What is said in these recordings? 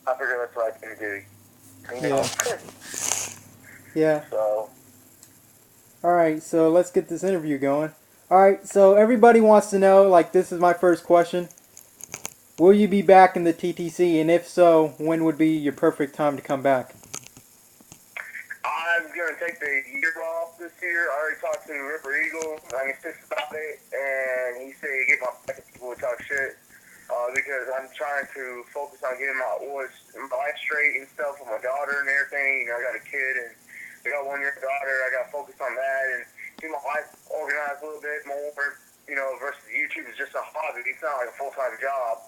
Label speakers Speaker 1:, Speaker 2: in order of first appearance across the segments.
Speaker 1: I figure that's what I can do. You know.
Speaker 2: Yeah. Yeah.
Speaker 1: So,
Speaker 2: All right, so let's get this interview going. All right, so everybody wants to know, like, this is my first question. Will you be back in the TTC? And if so, when would be your perfect time to come back?
Speaker 1: I'm going to take the year off this year. I already talked to Ripper Eagle. I'm pissed about it. And he said, get my fucking people to talk shit. Because I'm trying to focus on getting my life straight and stuff with my daughter and everything. You know, I got a kid and I got a 1-year daughter. I got to focus on that and get my life organized a little bit more. You know, versus YouTube is just a hobby. It's not like a full-time job.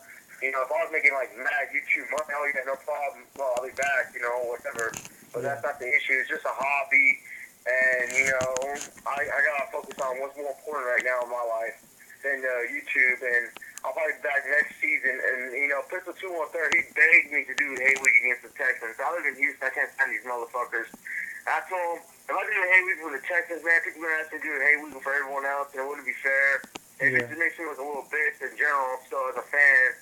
Speaker 1: You know, if I was making like mad YouTube money, oh, you got no problem. Well, I'll be back. You know, whatever. But that's not the issue. It's just a hobby. And, you know, I got to focus on what's more important right now in my life than YouTube. And I'll probably be back next season. And, you know, Pistol 213, he begged me to do Hay Week against the Texans. I live in Houston. I can't stand these motherfuckers. I told him, if I do a Hay Week for the Texans, man, people are going to have to do a Hay Week for everyone else, and it wouldn't be fair. It just makes me look a little bitch in general. So, as a fan,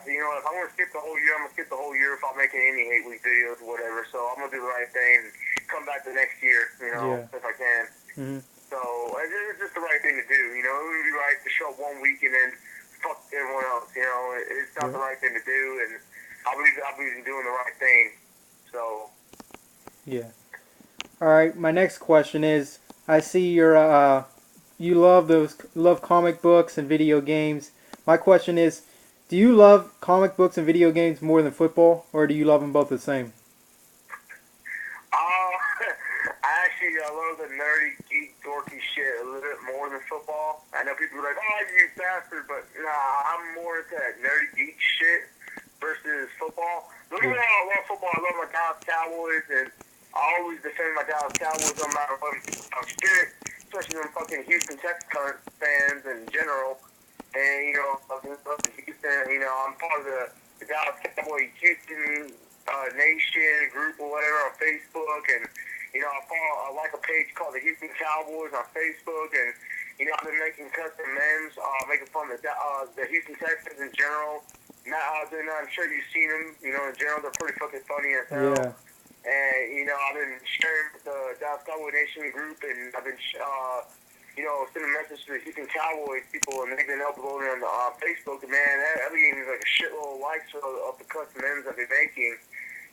Speaker 1: you know, if I'm going to skip the whole year, I'm going to skip the whole year if I'm making any Hate Week videos or whatever. So I'm going to do the right thing and come back the next year, you know, if I can.
Speaker 2: Mm-hmm.
Speaker 1: So it's just the right thing to do, you know. It would be right to show up 1 week and then fuck everyone else, you know. It's not the right thing to do, and I believe in doing the right thing. So.
Speaker 2: Yeah. All right, my next question is, I see you love comic books and video games. My question is, do you love comic books and video games more than football, or do you love them both the same?
Speaker 1: I love the nerdy, geek, dorky shit a little bit more than football. I know people are like, oh, you bastard, but nah, I'm more into that nerdy, geek shit versus football. Look at how I love football. I love my Dallas Cowboys, and I always defend my Dallas Cowboys no matter what I'm scared, especially them fucking Houston Texans fans in general. And, you know, Houston, you know, I'm part of the Dallas Cowboy Houston Nation group or whatever on Facebook, and you know, I like a page called the Houston Cowboys on Facebook, and you know, I've been making custom memes, making fun of the Houston Texans in general. I'm sure you've seen them. You know, in general, they're pretty fucking funny as hell.
Speaker 2: Yeah.
Speaker 1: And you know, I've been sharing with the Dallas Cowboy Nation group, and I've been, you know, sending messages to the Houston Cowboys people, and they've been uploading on Facebook. And man, that getting like a shitload of likes of the custom memes I've been making.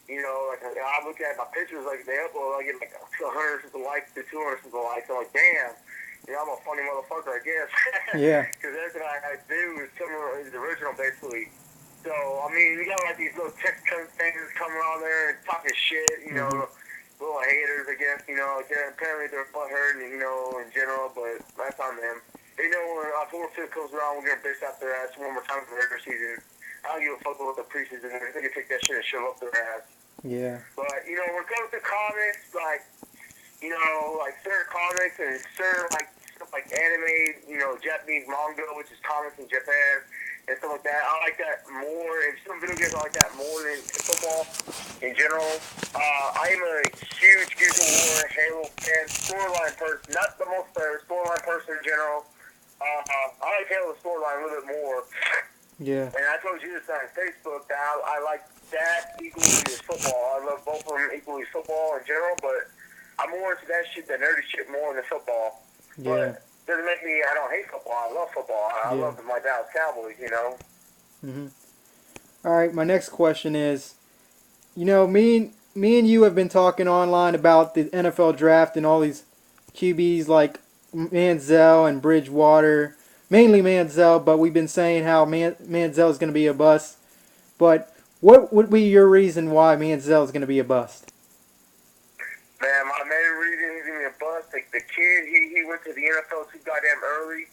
Speaker 1: You know, like I look at my pictures, like they upload, I get like 100 something likes to 200 something likes. I'm like, damn, you know, I'm a funny motherfucker, I guess.
Speaker 2: Yeah.
Speaker 1: Because everything I do is similar, is original, basically. So I mean, you got like these little tech things coming on there and talking shit, you know, little haters, I guess. You know, apparently they're butthurt, you know, in general, but that's on them. They know when October 5th comes around, we're gonna bitch out their ass one more time for the regular season. I don't give a fuck what the preseason is. They can take that shit and shove up their ass.
Speaker 2: Yeah.
Speaker 1: But, you know, when it comes to comics, like, you know, like certain comics and certain, like, stuff like anime, you know, Japanese manga, which is comics in Japan, and stuff like that, I like that more. And some video games, I like that more than football in general. I am a huge Gears of War, Halo fan, storyline person, not the most storyline person in general. I like Halo storyline a little bit more.
Speaker 2: Yeah.
Speaker 1: And I told you this on Facebook that I like that equally as football. I love both of them equally as football in general, but I'm more into that shit, the nerdy shit, more than football.
Speaker 2: Yeah.
Speaker 1: But doesn't make me, I don't hate football. I love football. I love my Dallas Cowboys, you know.
Speaker 2: All right, my next question is, you know, me and you have been talking online about the NFL draft and all these QBs like Manziel and Bridgewater, mainly Manziel, but we've been saying how Manziel is going to be a bust. But what would be your reason why Manziel is going to be a bust?
Speaker 1: Man, my main reason he's going to be a bust, like the kid, he went to the NFL too goddamn early.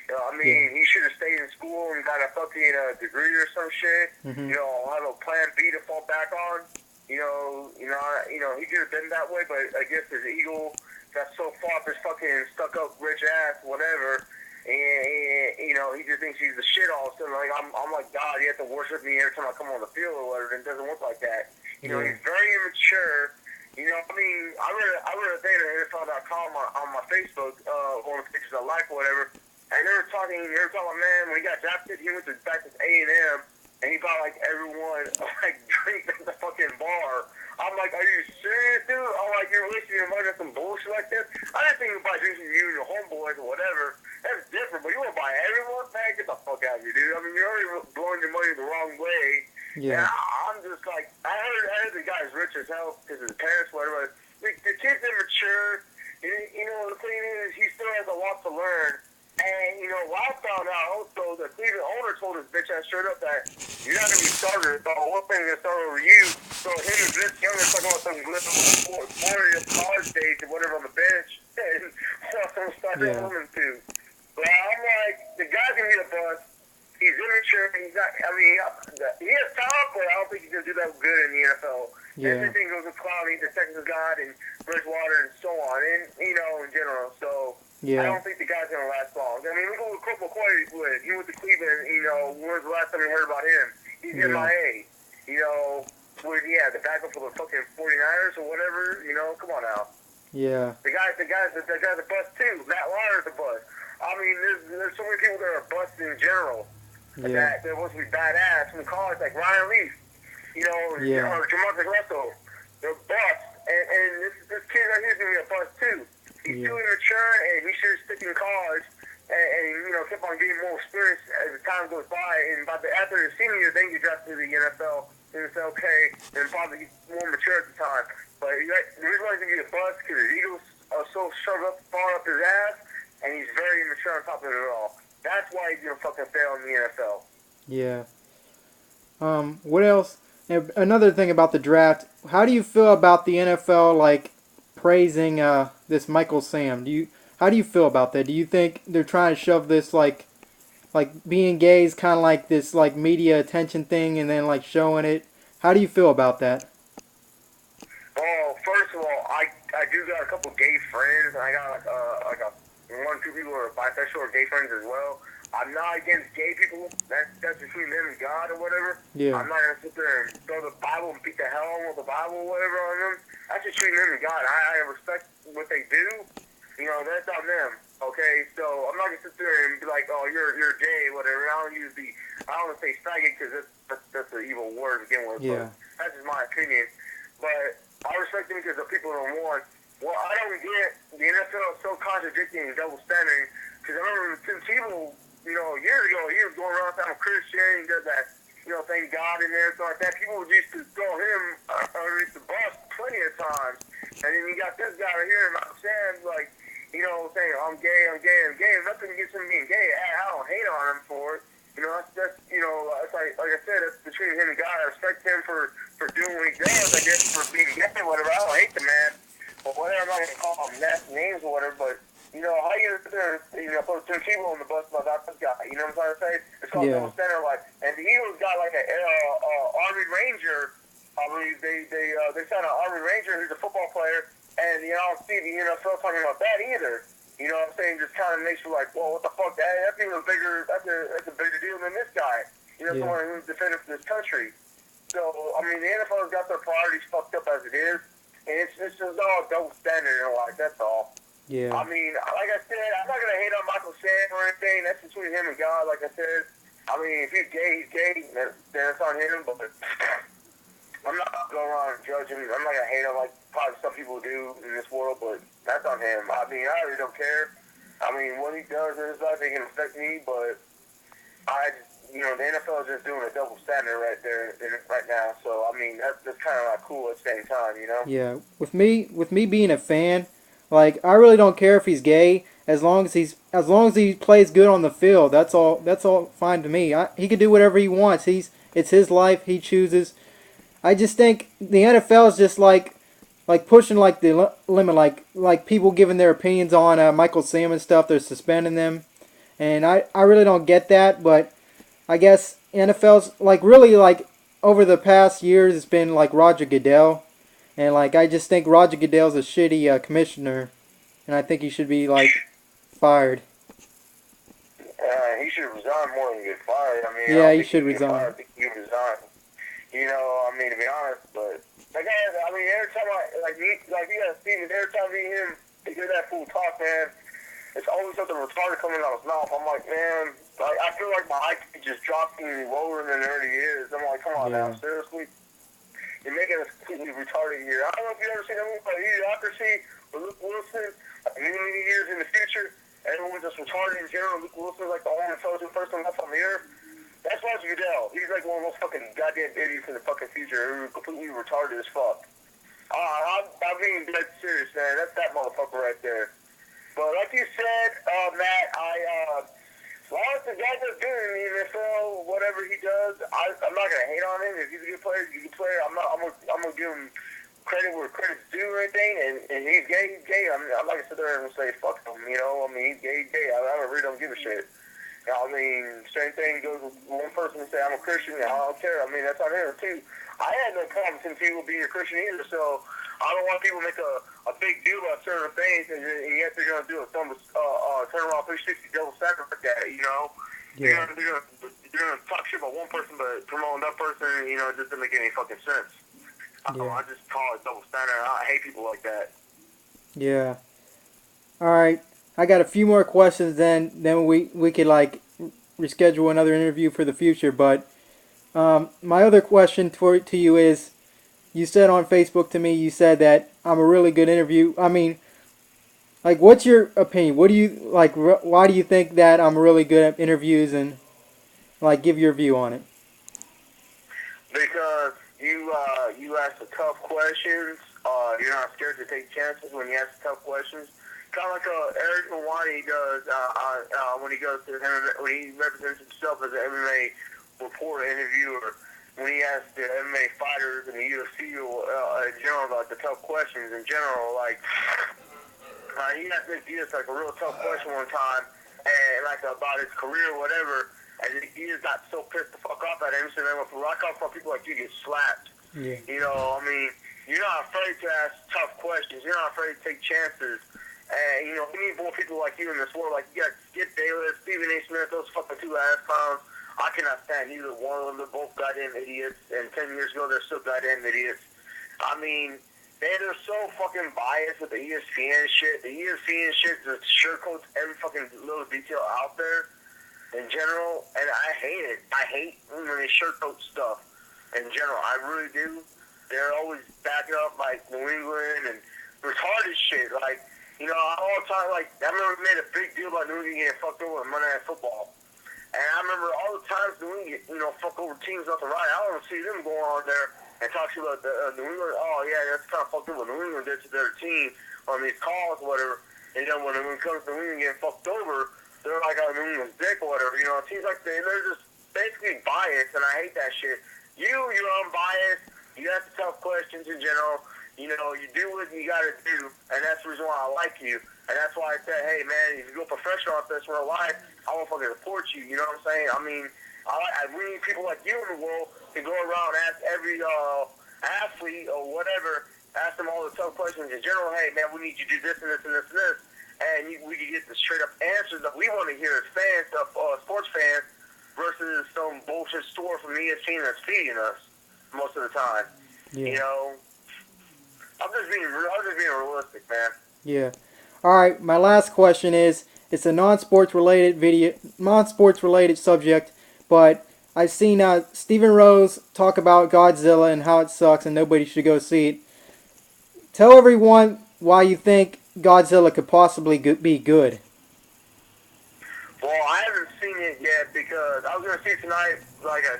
Speaker 1: I mean, he should have stayed in school and got a fucking degree or some shit. You know, have a plan B to fall back on. You know, he could have been that way, but I guess his ego got so far up his fucking stuck up rich ass, whatever. And you know, he just thinks he's the shit all of a sudden. Like I'm like God, you have to worship me every time I come on the field or whatever. And it doesn't work like that. You know, he's very immature. You know, I mean, I read a thing on NFL.com on my Facebook, one of the pictures I like or whatever. And they were talking about, man, when he got drafted, he went back to A&M, and he bought like everyone like drinks at the fucking bar. I'm like, are you serious, dude? I'm like, you're wasting your money on some bullshit like this? I didn't think you buy drinks from you and your homeboys or whatever. That's different, but you want to buy everyone? Man, get the fuck out of here, dude. I mean, you're already blowing your money the wrong way.
Speaker 2: Yeah.
Speaker 1: And I'm just like, I heard the guy's rich as hell because his parents, whatever. The kid's immature. You know, the thing is, he still has a lot to learn. And, you know, I found out also the Cleveland owner told his bitch ass straight up that you're not going to be starter. So one thing to start over you. So him and Vince Young are talking about some glitz 40 college days and whatever on the bench. And some stuff that woman too. But I'm like, the guy's going to be a bust. He's immature. He's not, I mean, he has talent, but I don't think he's going to do that good in the NFL.
Speaker 2: Yeah.
Speaker 1: Everything goes with Clowney, the Texas God, and Bridgewater, and so on, and, you know, in general. So, I don't think the guy's going to last long. I mean, look at what Colt McCoy with. He went to Cleveland, you know, when was the last time you heard about him? He's MIA. You know, the backup for the fucking 49ers or whatever, you know, come on now.
Speaker 2: Yeah.
Speaker 1: The guy's a bust, too. Matt Lyer's a bust. I mean, there's so many people that are bust in general. That they're supposed to be badass from college, like Ryan Leaf, you know, or Jamarcus Russell. They're busts. And this kid right here is going to be a bust, too. He's too immature, and he should stick in college and, you know, keep on getting more experience as the time goes by. And after his senior year, then you draft to the NFL, and it's okay, and probably more mature at the time. But the reason why he's going to be a bust because the Eagles are so shoved up, far up his ass, and he's very immature on top of it all. That's why he's going to fucking fail in the NFL.
Speaker 2: Yeah. What else? And another thing about the draft, how do you feel about the NFL, like, praising this Michael Sam? How do you feel about that? Do you think they're trying to shove this, like being gay is kind of like this, like, media attention thing and then, like, showing it? How do you feel about that?
Speaker 1: Well, first of all, I do got a couple gay friends, and I got like one or two people who are bisexual or gay friends as well. I'm not against gay people. That's between them and God or whatever.
Speaker 2: Yeah.
Speaker 1: I'm not going to sit there and throw the Bible and beat the hell out of the Bible or whatever on them. That's between them and God. I respect what they do. You know, that's on them. Okay? So I'm not going to sit there and be like, oh, you're gay, whatever. I don't want to say faggot because that's an evil word to begin with.
Speaker 2: Yeah.
Speaker 1: But that's just my opinion. But I respect them because the people are one. Well, I don't get the NFL is so contradicting and double standard. Because I remember Tim Tebow, you know, years ago, he was going around saying I'm a Christian, he does that, you know, thank God and everything like that. People used to throw him underneath the bus plenty of times. And then you got this guy right here, Michael Sam, like, you know, saying, I'm gay. Nothing against him being gay. I don't hate on him for it. You know, that's you know, it's like I said, that's between him and God. I respect him for doing what he does, I guess, for being gay or whatever. I don't hate the man. But whatever, I'm not going to call him nasty names or whatever, but you know, how you there, you know, put Tim Tebow on the bus about that guy. You know what I'm trying to say? It's called double standard, like, and the Eagles got like an Army Ranger. I believe they signed an Army Ranger who's a football player, and you know, I don't see the NFL talking about that either. You know what I'm saying? Just kind of makes you like, well, what the fuck? That's even bigger. That's a bigger deal than this guy. You know, someone who's defending for this country. So I mean, the NFL has got their priorities fucked up as it is, and it's just all double standard in life. That's all.
Speaker 2: Yeah.
Speaker 1: I mean, like I said, I'm not going to hate on Michael Sam or anything. That's between him and God, like I said. I mean, if he's gay, he's gay. Then it's on him. But I'm not going around judging. I'm not going to hate him like probably some people do in this world, but that's on him. I mean, I really don't care. I mean, what he does in his life, it can affect me, but you know, the NFL is just doing a double standard right there right now. So, I mean, that's kind of like cool at the same time, you know?
Speaker 2: Yeah. With me being a fan, like, I really don't care if he's gay as long as he plays good on the field. That's all fine to me. He can do whatever he wants. It's his life. He chooses. I just think the NFL is just like pushing like the limit, like people giving their opinions on Michael Sam and stuff. They're suspending them, and I really don't get that. But I guess NFL's like really like over the past years it's been like Roger Goodell. And, like, I just think Roger Goodell's a shitty commissioner, and I think he should be, like, fired.
Speaker 1: He should resign more than get fired. I mean,
Speaker 2: yeah, he should resign.
Speaker 1: I think he resign. You know, I mean, to be honest, but like, I mean, every time you gotta see me, every time me and him, they hear that fool talk, man, it's always something retarded coming out of his mouth. I'm like, man, Like, I feel like my IQ just dropped even lower than it already is. I'm like, come on now,
Speaker 2: Yeah.
Speaker 1: seriously? You're making us completely retarded here. I don't know if you ever seen that movie like Idiocracy with Luke Wilson, like many, many years in the future. Everyone's just retarded in general. Luke Wilson's like the only intelligent person left on the earth. That's Roger Goodell. He's like one of those fucking goddamn idiots in the fucking future who's completely retarded as fuck. I'm being dead serious, man. That's that motherfucker right there. But like you said, Matt, as long as the guy does good in the NFL, whatever he does, I'm not gonna hate on him. If he's a good player, he's a good player. I'm gonna give him credit where credit's due or anything. And he's gay, he's gay. I'm not gonna sit there and say fuck him. You know, I mean, he's gay, he's gay. I really don't give a shit. You know, I mean, same thing goes with one person and say I'm a Christian. I don't care. I mean, that's on him too. I had no problem with people being a Christian either, so I don't want people to make a big deal about certain things, and yet they're going to do a turn around 360 double standard like that, you know?
Speaker 2: Yeah.
Speaker 1: They're gonna talk shit about one person, but promoting that person, you know, it just doesn't make any fucking sense.
Speaker 2: Yeah.
Speaker 1: I just call it double standard. I hate people like that.
Speaker 2: Yeah. All right. I got a few more questions. Then we could like reschedule another interview for the future. But my other question to you is, you said on Facebook to me, you said that I'm a really good interview. I mean, like, what's your opinion? What do you like? Why do you think that I'm really good at interviews, and like give your view on it?
Speaker 1: Because you ask the tough questions. You're not scared to take chances when you ask tough questions. Kind of like Eric Mawani does when he goes to MMA, when he represents himself as an MMA reporter interviewer. When he asks the MMA fighters and the UFC in general about the tough questions in general, like he asked Nick Diaz like a real tough question one time, and like about his career or whatever. And he just got so pissed the fuck off at him. He said, man, when I come from people like you get slapped.
Speaker 2: Yeah.
Speaker 1: You know, I mean, you're not afraid to ask tough questions. You're not afraid to take chances. And, you know, we need more people like you in this world. Like, you got Skip Bayless, Stephen A. Smith, those fucking two ass clowns. I cannot stand either one of them. They're both goddamn idiots. And 10 years ago, they're still goddamn idiots. I mean, they're so fucking biased with the ESPN shit. The ESPN shit just sugarcoats every fucking little detail out there in general, and I hate it. I hate when they sugarcoat stuff in general. I really do. They're always backing up like New England and retarded shit. Like, you know, all the time, like, I remember we made a big deal about New England getting fucked over in Monday Night Football. And I remember all the times New England, you know, fuck over teams left and right. I don't see them going on there and talk to you about the New England. Oh, yeah, that's kind of fucked over what New England did to their team on these calls or whatever. And, you know, when it comes to New England getting fucked over, they're like on New England's dick or whatever. You know, it seems like they're just basically biased, and I hate that shit. You're unbiased. You ask the tough questions in general. You know, you do what you got to do, and that's the reason why I like you. And that's why I said, hey, man, if you go professional at this real life, I won't fucking support you. You know what I'm saying? I mean, I really need people like you in the world to go around and ask every athlete or whatever, ask them all the tough questions in general. Hey, man, we need you to do this and this and this and this. And we can get the straight-up answers that we want to hear as fans, sports fans, versus some bullshit store from ESPN that's feeding us most of the time.
Speaker 2: Yeah.
Speaker 1: You know, I'm just being realistic, man.
Speaker 2: Yeah. All right. My last question is: it's a non-sports related subject, but I've seen Stephen Rose talk about Godzilla and how it sucks and nobody should go see it. Tell everyone why you think Godzilla could possibly be good.
Speaker 1: Well, I haven't seen it yet because I was going to see it tonight. Like I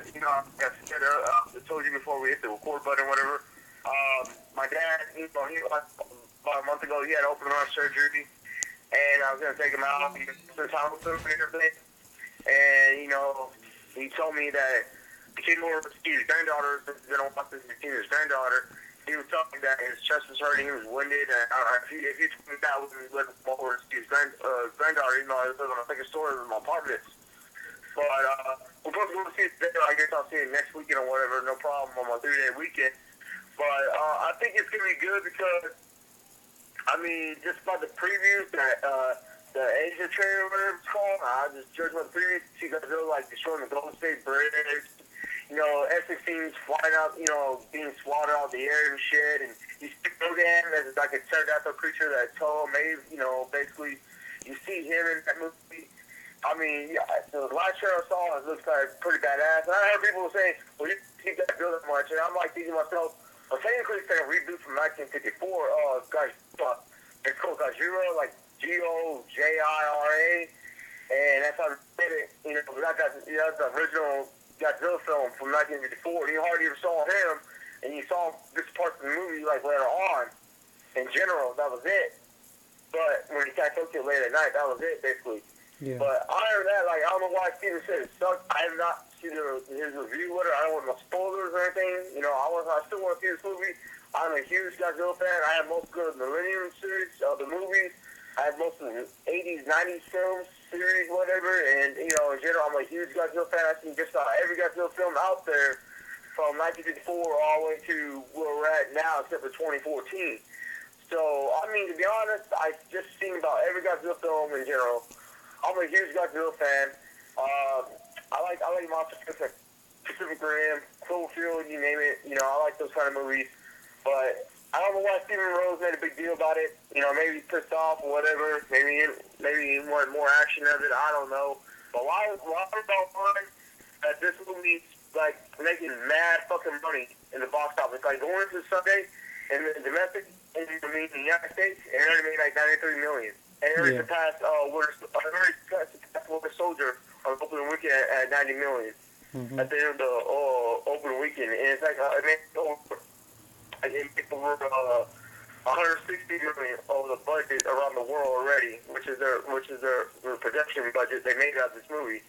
Speaker 1: told you before we hit the record button, whatever. My dad, you know, about a month ago, he had open heart surgery, and I was going to take him out, spend time with him and everything. And you know, he told me that he came over to see his granddaughter. They don't want to see his granddaughter. He was telling me that his chest was hurting, he was winded, and if he told me that, we would let him over to see his granddaughter, even though I live on a second story with my apartments. But we're supposed to go see it today. I guess I'll see it next weekend or whatever, no problem, on my 3-day weekend. But I think it's going to be good because, I mean, just by the previews that the Asia trailer, whatever it's called, I just judged by the previews, see Godzilla like destroying the Golden State Bridge. You know, F-16's flying out, you know, being swatted out of the air and shit, and you see Rodan as like a pterodactyl creature that Toho made, you know, basically, you see him in that movie. I mean, yeah, the last trailer I saw, it looks like pretty badass. And I heard people saying, well, you keep that building much. And I'm like thinking to myself, well, technically it's like a reboot from 1954. Gosh, it's called Gojira, like Gojira. And that's how they did it. You know, that's the original Godzilla film from 1954. You hardly ever saw him. And you saw this part of the movie, like, later on. In general, that was it. But when he got Tokyo late at night, that was it, basically.
Speaker 2: Yeah.
Speaker 1: But I heard that, like, I don't know why Steven said it sucked. I have not seen his review with it. I don't want no spoilers or anything. You know, I still want to see this movie. I'm a huge Godzilla fan. I have most of the Millennium series, the movies. I have most of the 80s, 90s films, series, whatever. And, you know, in general, I'm a huge Godzilla fan. I've seen just about every Godzilla film out there from 1954 all the way to where we're at now, except for 2014. So, I mean, to be honest, I've just seen about every Godzilla film in general. I'm a huge Godzilla fan. I like monster films like Pacific Rim, Cloverfield, you name it. You know, I like those kind of movies. But I don't know why Steven Rose made a big deal about it. You know, maybe he's pissed off or whatever. Maybe he wanted more action of it. I don't know. But why don't find that this movie's like making mad fucking money in the box office? Like going into Sunday in the domestic, in the United States, and it already made like $93 million. And it already surpassed Winter Soldier on opening weekend at $90 million.
Speaker 2: Mm-hmm.
Speaker 1: At the end of the opening weekend, and it's like it made over $160 million over the budget around the world already, which is their production budget they made out of this movie.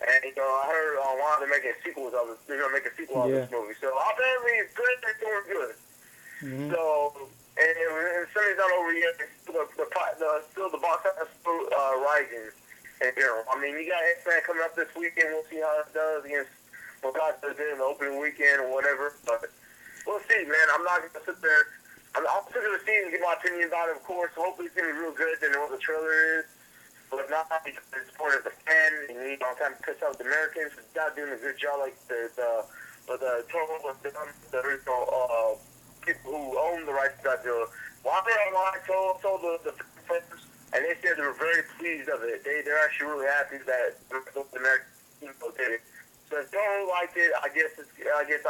Speaker 1: And you know, I heard while they're making sequels of it, they're gonna make a sequel of this movie. So apparently it's good. They're doing good.
Speaker 2: Mm-hmm.
Speaker 1: So. And Sunday's not over yet. Still the box office is still rising in general. I mean, you got X-Men coming up this weekend. We'll see how it does against what Godzilla did in the opening weekend or whatever. But we'll see, man. I'm not going to sit there. I'll sit there and see and give my opinion about it, of course. Hopefully it's going to be real good than what the trailer is. But not because it's for the fan. And, you know, I'm kind of pissed off the Americans for not doing a good job like the total was done. The original people who own the rights to Godzilla. Well, I told the first, and they said they were very pleased of it. They're actually really happy that the American people did it. So if Toho liked it, I guess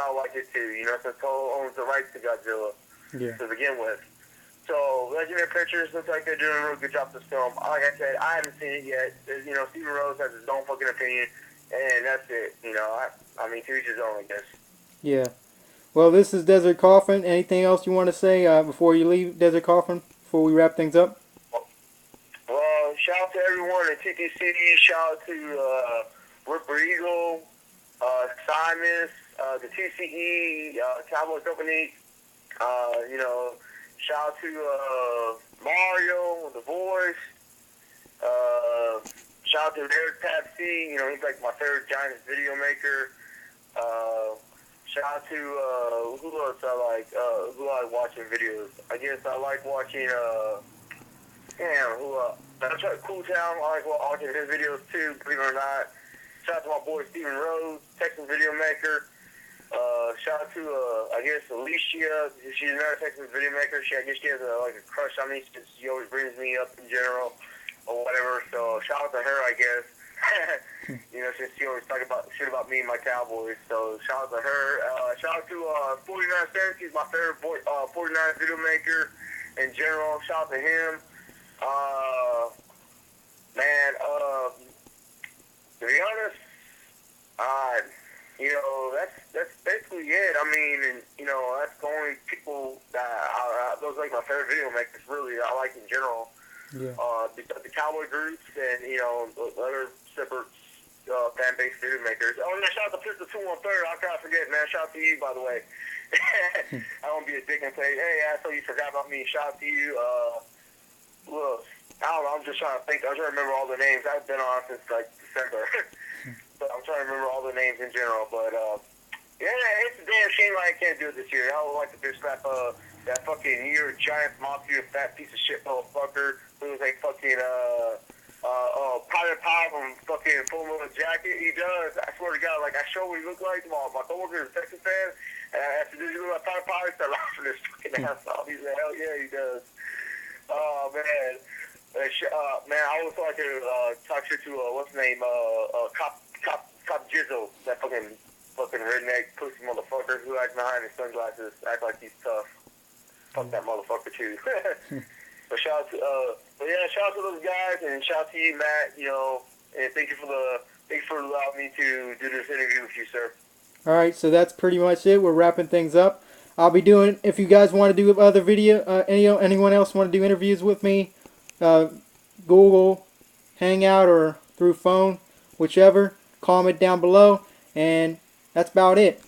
Speaker 1: I'll like it too. You know, since Toho owns the rights to Godzilla to begin with. So Legendary Pictures looks like they're doing a real good job with this film. Like I said, I haven't seen it yet. You know, Steven Rose has his own fucking opinion, and that's it. You know, I mean, to each his own, I guess.
Speaker 2: Yeah. Well, this is Desert Coffin. Anything else you want to say before you leave, Desert Coffin, before we wrap things up?
Speaker 1: Well, shout out to everyone at TTC. Shout out to Ripper Eagle, Simus, the TCE, Cowboys Company. You know, shout out to Mario, The Voice. Shout out to Eric Pepsi. You know, he's like my favorite Giants video maker. Shout out to who else I like? Who I like watching videos? I guess I like watching. That's right, Cool Town. I like watching his videos too. Believe it or not. Shout out to my boy Steven Rose, Texas video maker. Shout out to I guess Alicia. She's another Texas video maker. I guess she has like a crush on me since she always brings me up in general or whatever. So shout out to her, I guess. You know, since she always talk about shit about me and my Cowboys. So shout out to her. Shout out to 49 Cents. He's my favorite 49 video maker in general. Shout out to him. Man, to be honest, you know, that's basically it. I mean, and, you know, that's the only people that those are like my favorite video makers. Really, I like in general.
Speaker 2: Yeah.
Speaker 1: The Cowboy groups and you know other separate fan base video makers. Oh, yeah, shout out to Pistol04. I can't forget, man. Shout out to you, by the way. I don't be a dick and say, hey, asshole, you forgot about me. Shout out to you. Well, I don't know. I'm just trying to think. I'm trying to remember all the names. I've been on since like December. So I'm trying to remember all the names in general. But yeah, it's a damn shame I can't do it this year. I would like to just slap that fucking New York Giants mafia fat piece of shit motherfucker who was like fucking Pirate Pie from fucking Full Metal Jacket. He does. I swear to God, like I show what he looked like. My coworker is a Texas fan, and after this, he looked like Pirate Pie. I started laughing his fucking ass off. He's like, hell yeah, he does. Oh man. Man, I always like to talk shit to what's his name, Cop Jizzle, that fucking redneck pussy motherfucker who acts behind his sunglasses, act like he's tough. Fuck that motherfucker too. But shout out to those guys, and shout out to you, Matt. You know, and thank you for allowing me to do this interview with you, sir.
Speaker 2: All right, so that's pretty much it. We're wrapping things up. I'll be doing, if you guys want to do other video, anyone else want to do interviews with me, Google, Hangout, or through phone, whichever, comment down below, and that's about it.